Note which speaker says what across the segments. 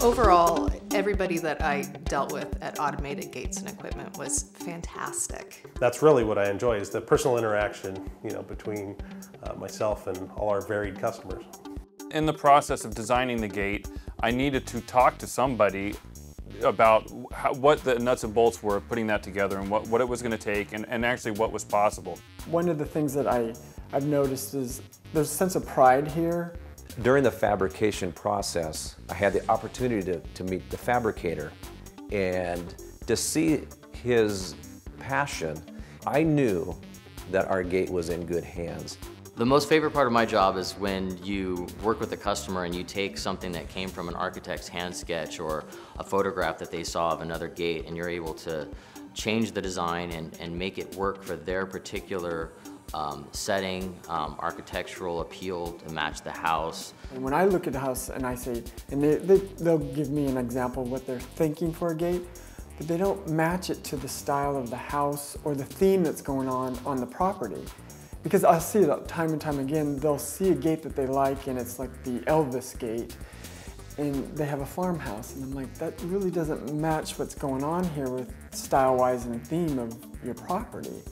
Speaker 1: Overall, everybody that I dealt with at Automated Gates and Equipment was fantastic.
Speaker 2: That's really what I enjoy, is the personal interaction, between myself and all our varied customers.
Speaker 3: In the process of designing the gate, I needed to talk to somebody about what the nuts and bolts were of putting that together and what it was going to take and actually what was possible.
Speaker 4: One of the things that I've noticed is there's a sense of pride here.
Speaker 5: During the fabrication process, I had the opportunity to meet the fabricator, and to see his passion, I knew that our gate was in good hands.
Speaker 6: The most favorite part of my job is when you work with a customer and you take something that came from an architect's hand sketch or a photograph that they saw of another gate, and you're able to change the design and make it work for their particular setting, architectural appeal to match the house.
Speaker 4: And when I look at the house and I say, and they'll give me an example of what they're thinking for a gate, but they don't match it to the style of the house or the theme that's going on the property. Because I see that time and time again, they'll see a gate that they like and it's like the Elvis gate, and they have a farmhouse, and I'm like, that really doesn't match what's going on here with style-wise and theme of your property.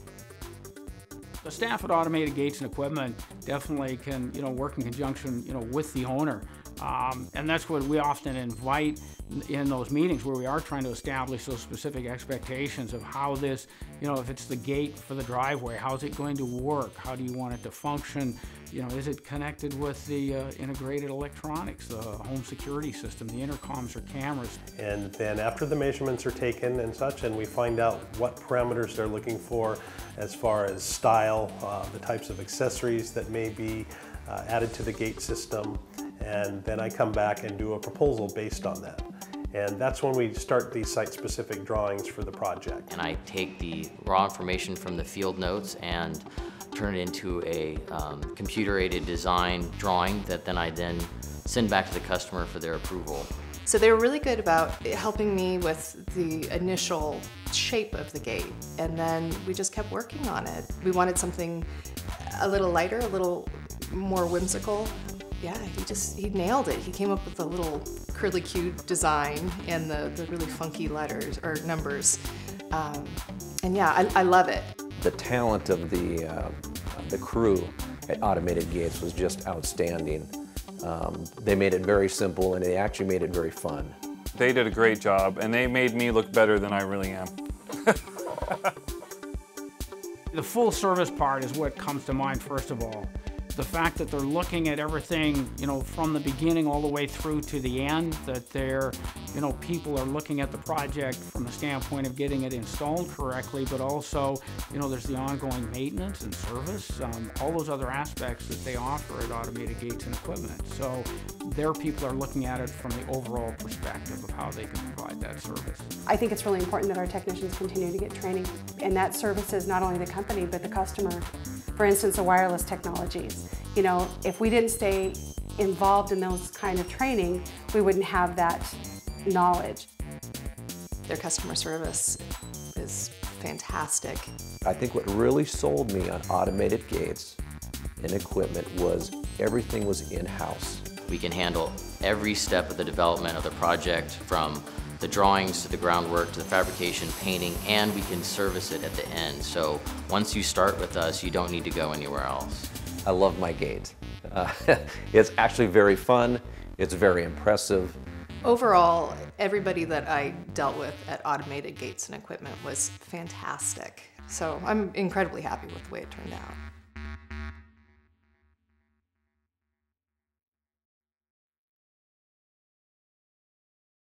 Speaker 7: The staff at Automated Gates and Equipment definitely can, work in conjunction, with the owner. And that's what we often invite in those meetings, where we are trying to establish those specific expectations of how this, if it's the gate for the driveway, how's it going to work? How do you want it to function? Is it connected with the integrated electronics, the home security system, the intercoms or cameras?
Speaker 2: And then after the measurements are taken and such, and we find out what parameters they're looking for as far as style, the types of accessories that may be added to the gate system, and then I come back and do a proposal based on that. And that's when we start these site-specific drawings for the project.
Speaker 6: And I take the raw information from the field notes and turn it into a computer-aided design drawing that I send back to the customer for their approval.
Speaker 1: So they were really good about helping me with the initial shape of the gate, and then we just kept working on it. We wanted something a little lighter, a little more whimsical. Yeah, he nailed it. He came up with a little curly-Q design and the really funky letters or numbers. And yeah, I love it.
Speaker 5: The talent of the crew at Automated Gates was just outstanding. They made it very simple, and they actually made it very fun.
Speaker 3: They did a great job, and they made me look better than I really am.
Speaker 7: The full service part is what comes to mind first of all. The fact that they're looking at everything, from the beginning all the way through to the end, that they're, people are looking at the project from the standpoint of getting it installed correctly, but also, there's the ongoing maintenance and service, all those other aspects that they offer at Automated Gates and Equipment. So their people are looking at it from the overall perspective of how they can provide that service.
Speaker 8: I think it's really important that our technicians continue to get training, and that services not only the company, but the customer. For instance, the wireless technologies. If we didn't stay involved in those kind of training, we wouldn't have that knowledge.
Speaker 1: Their customer service is fantastic.
Speaker 5: I think what really sold me on Automated Gates and Equipment was everything was in-house.
Speaker 6: We can handle every step of the development of the project, from the drawings to the groundwork to the fabrication, painting, and we can service it at the end. So once you start with us, you don't need to go anywhere else.
Speaker 5: I love my gate. It's actually very fun. It's very impressive.
Speaker 1: Overall, everybody that I dealt with at Automated Gates and Equipment was fantastic. So I'm incredibly happy with the way it turned out.